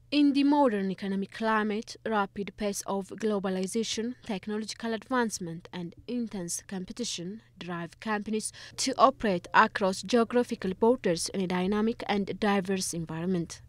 In the modern economic climate, rapid pace of globalization, technological advancement, and intense competition drive companies to operate across geographical borders in a dynamic and diverse environment.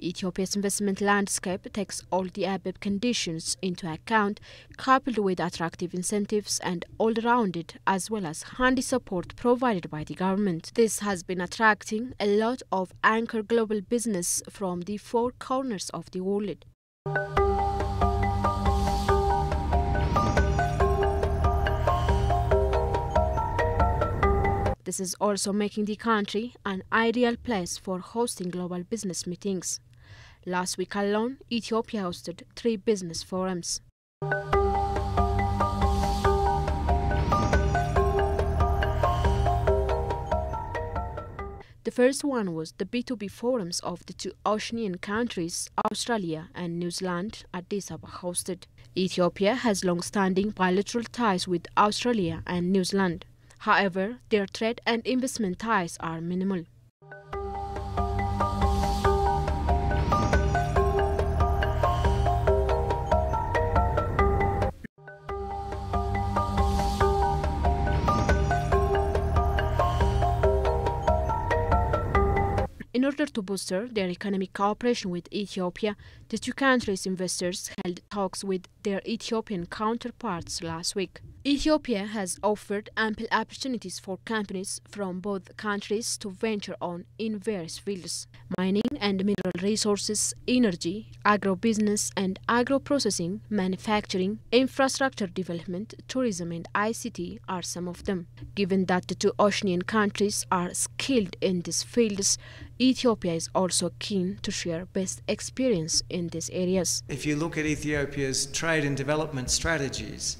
Ethiopia's investment landscape takes all the above conditions into account, coupled with attractive incentives and all-rounded as well as handy support provided by the government. This has been attracting a lot of anchor global business from the four corners of the world. This is also making the country an ideal place for hosting global business meetings. Last week alone, Ethiopia hosted 3 business forums. The first one was the B2B forums of the 2 oceanian countries, Australia and New Zealand, Addis Ababa hosted. Ethiopia has long-standing bilateral ties with Australia and New Zealand. However, their trade and investment ties are minimal. In order to booster their economic cooperation with Ethiopia, the 2 countries' investors held talks with their Ethiopian counterparts last week. Ethiopia has offered ample opportunities for companies from both countries to venture on in various fields. Mining and mineral resources, energy, agro-business and agro-processing, manufacturing, infrastructure development, tourism and ICT are some of them. Given that the 2 oceanian countries are skilled in these fields, Ethiopia is also keen to share best experience in these areas. If you look at Ethiopia's trade and development strategies,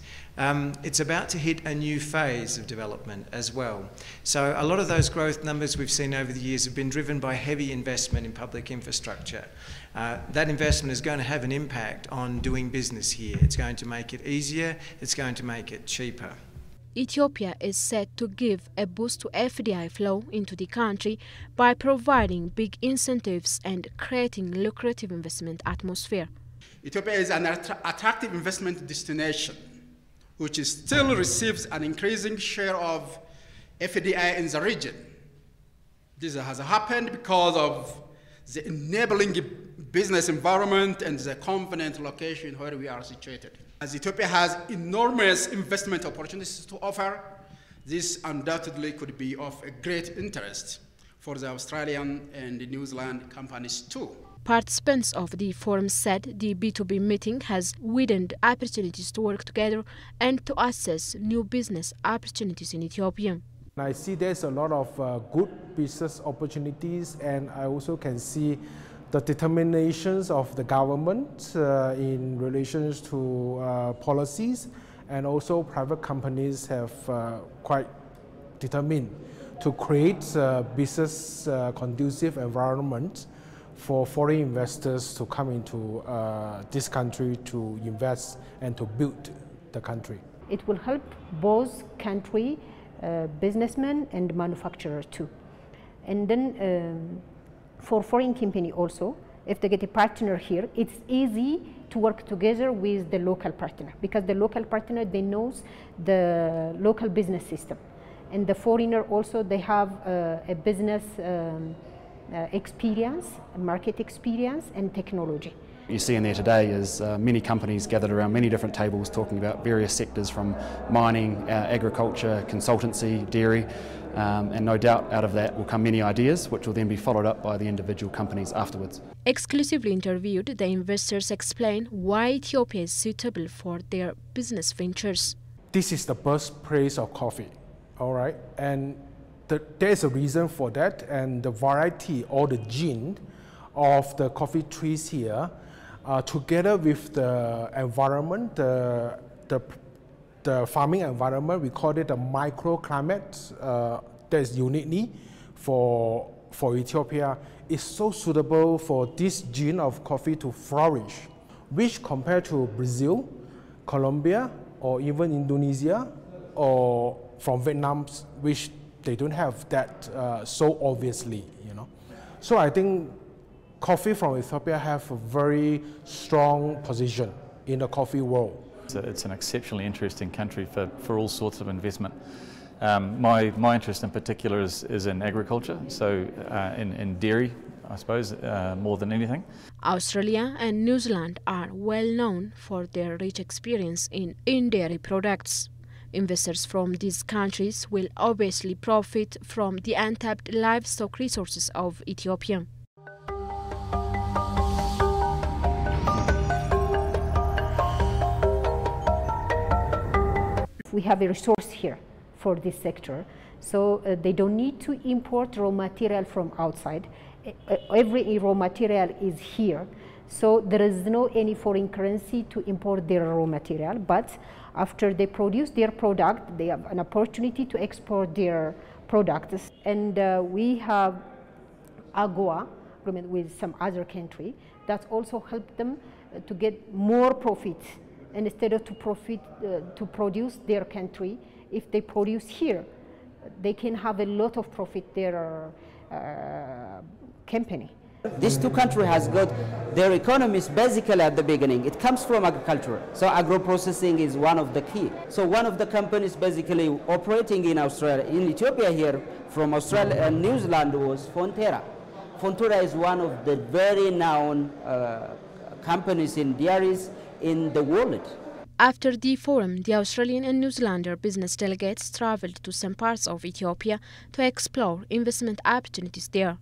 it's about to hit a new phase of development as well. So a lot of those growth numbers we've seen over the years have been driven by heavy investment in public infrastructure. That investment is going to have an impact on doing business here. It's going to make it easier, it's going to make it cheaper. Ethiopia is set to give a boost to FDI flow into the country by providing big incentives and creating lucrative investment atmosphere. Ethiopia is an attractive investment destination, which still receives an increasing share of FDI in the region. This has happened because of the enabling business environment and the convenient location where we are situated. As Ethiopia has enormous investment opportunities to offer, this undoubtedly could be of a great interest for the Australian and the New Zealand companies too. Participants of the forum said the B2B meeting has widened opportunities to work together and to assess new business opportunities in Ethiopia. I see there's a lot of good business opportunities, and I also can see the determinations of the government in relation to policies, and also private companies have quite determined to create a business conducive environment for foreign investors to come into this country to invest and to build the country. It will help both country businessmen and manufacturers too. And then for foreign company also, if they get a partner here, it's easy to work together with the local partner, because the local partner, they knows the local business system. And the foreigner also, they have a business experience, market experience and technology. You see in there today is many companies gathered around many different tables talking about various sectors from mining, agriculture, consultancy, dairy, and no doubt out of that will come many ideas which will then be followed up by the individual companies afterwards. Exclusively interviewed, the investors explain why Ethiopia is suitable for their business ventures. This is the birthplace of coffee, all right? And there's a reason for that, and the variety or the gene of the coffee trees here, together with the environment, the farming environment, we call it a microclimate that is uniquely for Ethiopia, is so suitable for this gene of coffee to flourish, which compared to Brazil, Colombia, or even Indonesia, or from Vietnam, which they don't have that so obviously, you know. So I think coffee from Ethiopia have a very strong position in the coffee world. It's an exceptionally interesting country for all sorts of investment. My interest in particular is in agriculture, so in dairy, I suppose, more than anything. Australia and New Zealand are well known for their rich experience in dairy products. Investors from these countries will obviously profit from the untapped livestock resources of Ethiopia. We have a resource here for this sector, so they don't need to import raw material from outside. Every raw material is here, so there is no any foreign currency to import their raw material, but after they produce their product, they have an opportunity to export their products. And we have AGOA agreement with some other country that also help them to get more profit. And instead of to produce their country, if they produce here, they can have a lot of profit their company. These two countries has got their economies basically at the beginning. It comes from agriculture. So agro-processing is one of the key. So one of the companies basically operating in Australia, in Ethiopia here, from Australia and New Zealand was Fonterra. Fonterra is one of the very known companies in dairies in the world. After the forum, the Australian and New Zealander business delegates travelled to some parts of Ethiopia to explore investment opportunities there.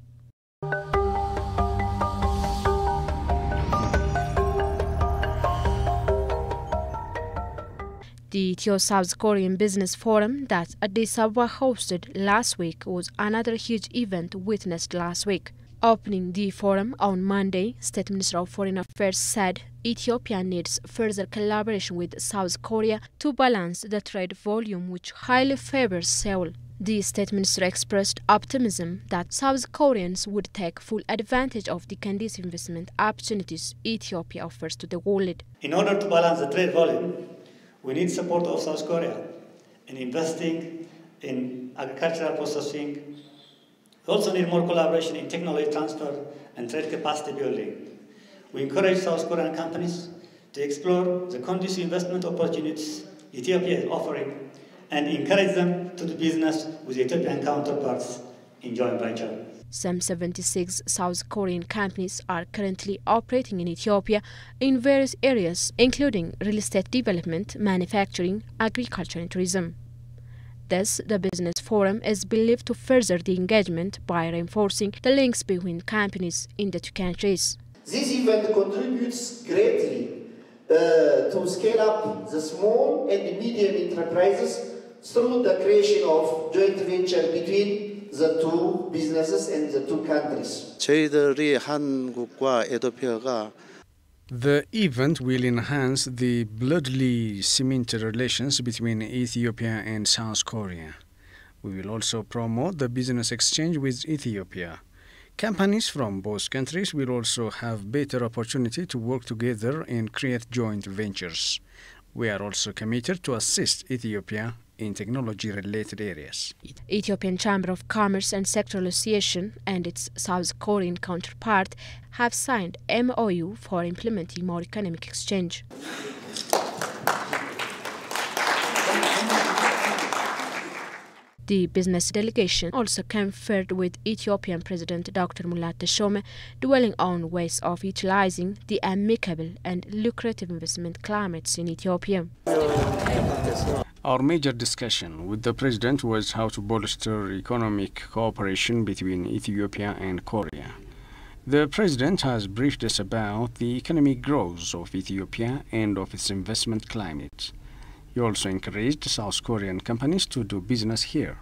The Ethio-South Korean Business Forum that Addis Ababa hosted last week was another huge event witnessed last week. Opening the forum on Monday, State Minister of Foreign Affairs said Ethiopia needs further collaboration with South Korea to balance the trade volume, which highly favors Seoul. The State Minister expressed optimism that South Koreans would take full advantage of the conducive investment opportunities Ethiopia offers to the world. In order to balance the trade volume, we need support of South Korea in investing in agricultural processing. We also need more collaboration in technology transfer and trade capacity building. We encourage South Korean companies to explore the conducive investment opportunities Ethiopia is offering and encourage them to do business with Ethiopian counterparts in joint venture. Some 76 South Korean companies are currently operating in Ethiopia in various areas, including real estate development, manufacturing, agriculture and tourism. Thus, the Business Forum is believed to further the engagement by reinforcing the links between companies in the two countries. This event contributes greatly to scale up the small and medium enterprises through the creation of joint venture between the two businesses and the two countries. 저희들이 한국과 에티오피아가 The event will enhance the bloodly cemented relations between Ethiopia and South Korea. We will also promote the business exchange with Ethiopia. Companies from both countries will also have better opportunity to work together and create joint ventures. We are also committed to assist Ethiopia in technology-related areas. Ethiopian Chamber of Commerce and Sectoral Association and its South Korean counterpart have signed MOU for implementing more economic exchange. The business delegation also conferred with Ethiopian President Dr. Mulat Teshome, dwelling on ways of utilizing the amicable and lucrative investment climates in Ethiopia. Our major discussion with the President was how to bolster economic cooperation between Ethiopia and Korea. The President has briefed us about the economic growth of Ethiopia and of its investment climate. He also encouraged South Korean companies to do business here.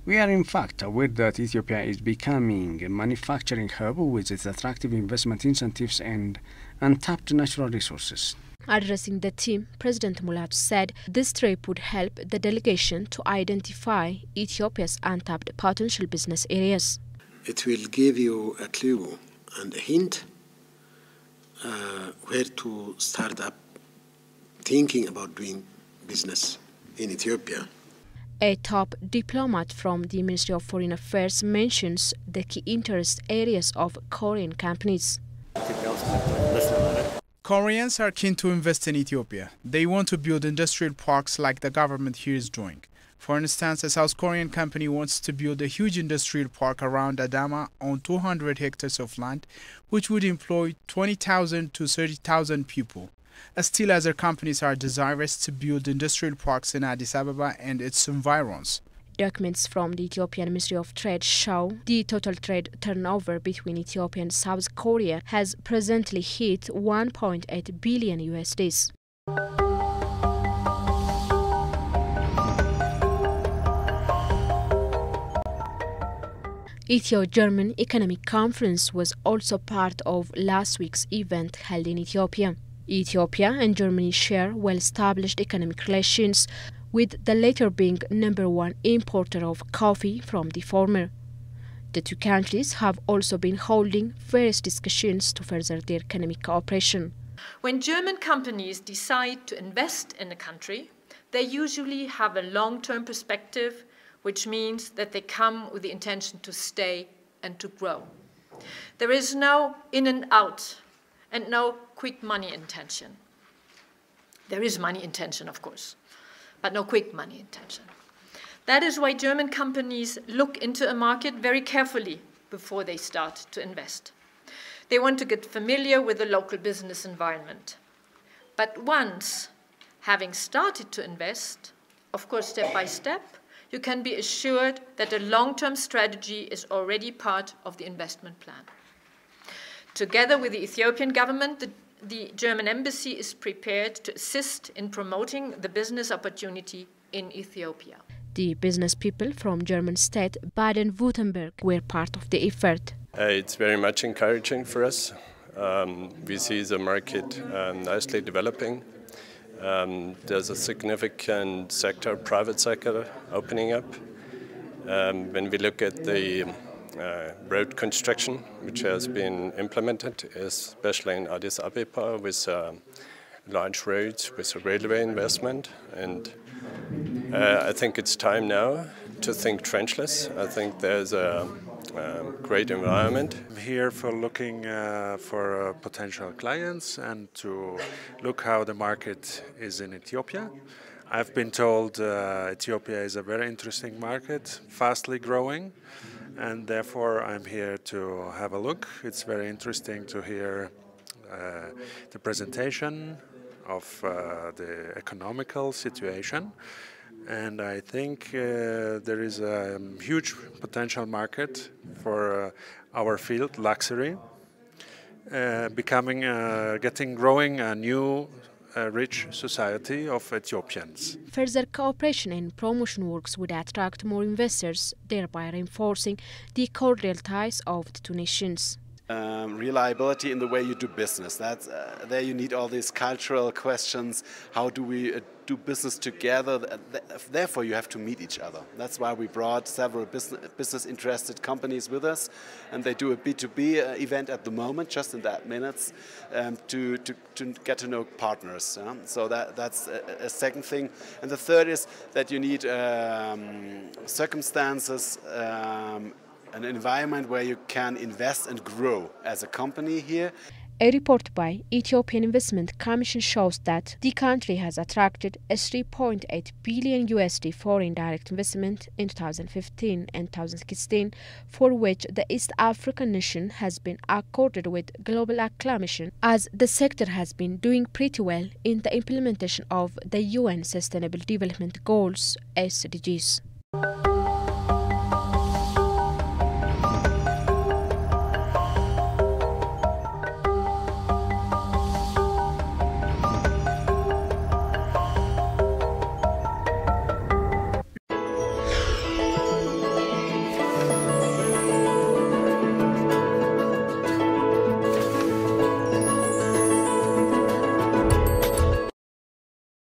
We are in fact aware that Ethiopia is becoming a manufacturing hub with its attractive investment incentives and untapped natural resources. Addressing the team, President Mulat said this trip would help the delegation to identify Ethiopia's untapped potential business areas. It will give you a clue and a hint where to start up thinking about doing business in Ethiopia. A top diplomat from the Ministry of Foreign Affairs mentions the key interest areas of Korean companies. Koreans are keen to invest in Ethiopia. They want to build industrial parks like the government here is doing. For instance, a South Korean company wants to build a huge industrial park around Adama on 200 hectares of land, which would employ 20,000 to 30,000 people. Still, other companies are desirous to build industrial parks in Addis Ababa and its environs. Documents from the Ethiopian Ministry of Trade show the total trade turnover between Ethiopia and South Korea has presently hit 1.8 billion USD. Ethio-German Economic Conference was also part of last week's event held in Ethiopia. Ethiopia and Germany share well-established economic relations, with the latter being #1 importer of coffee from the former. The two countries have also been holding various discussions to further their economic cooperation. When German companies decide to invest in a country, they usually have a long-term perspective, which means that they come with the intention to stay and to grow. There is no in and out and no quick money intention. There is money intention, of course, but no quick money intention. That is why German companies look into a market very carefully before they start to invest. They want to get familiar with the local business environment. But once having started to invest, of course, step by step, you can be assured that a long-term strategy is already part of the investment plan. Together with the Ethiopian government, the German embassy is prepared to assist in promoting the business opportunity in Ethiopia. The business people from German state Baden-Württemberg were part of the effort. It's very much encouraging for us. We see the market nicely developing. There's a significant sector, private sector, opening up. When we look at the road construction, which has been implemented, especially in Addis Ababa, with large roads, with a railway investment, and I think it's time now to think trenchless. I think there's a great environment. I'm here for looking for potential clients and to look how the market is in Ethiopia. I've been told Ethiopia is a very interesting market, fastly growing, and therefore I'm here to have a look. It's very interesting to hear the presentation of the economical situation. And I think there is a huge potential market for our field, luxury, growing a new rich society of Ethiopians. Further cooperation and promotion works would attract more investors, thereby reinforcing the cordial ties of the two nations. Reliability in the way you do business. That's there you need all these cultural questions. How do we do business together? Therefore, you have to meet each other. That's why we brought several business-interested companies with us, and they do a B2B event at the moment, just in that minutes, to get to know partners. So that's a second thing. And the third is that you need circumstances, an environment where you can invest and grow as a company here. A report by Ethiopian Investment Commission shows that the country has attracted a 3.8 billion USD foreign direct investment in 2015 and 2016, for which the East African nation has been accorded with global acclamation, as the sector has been doing pretty well in the implementation of the UN Sustainable Development Goals, SDGs.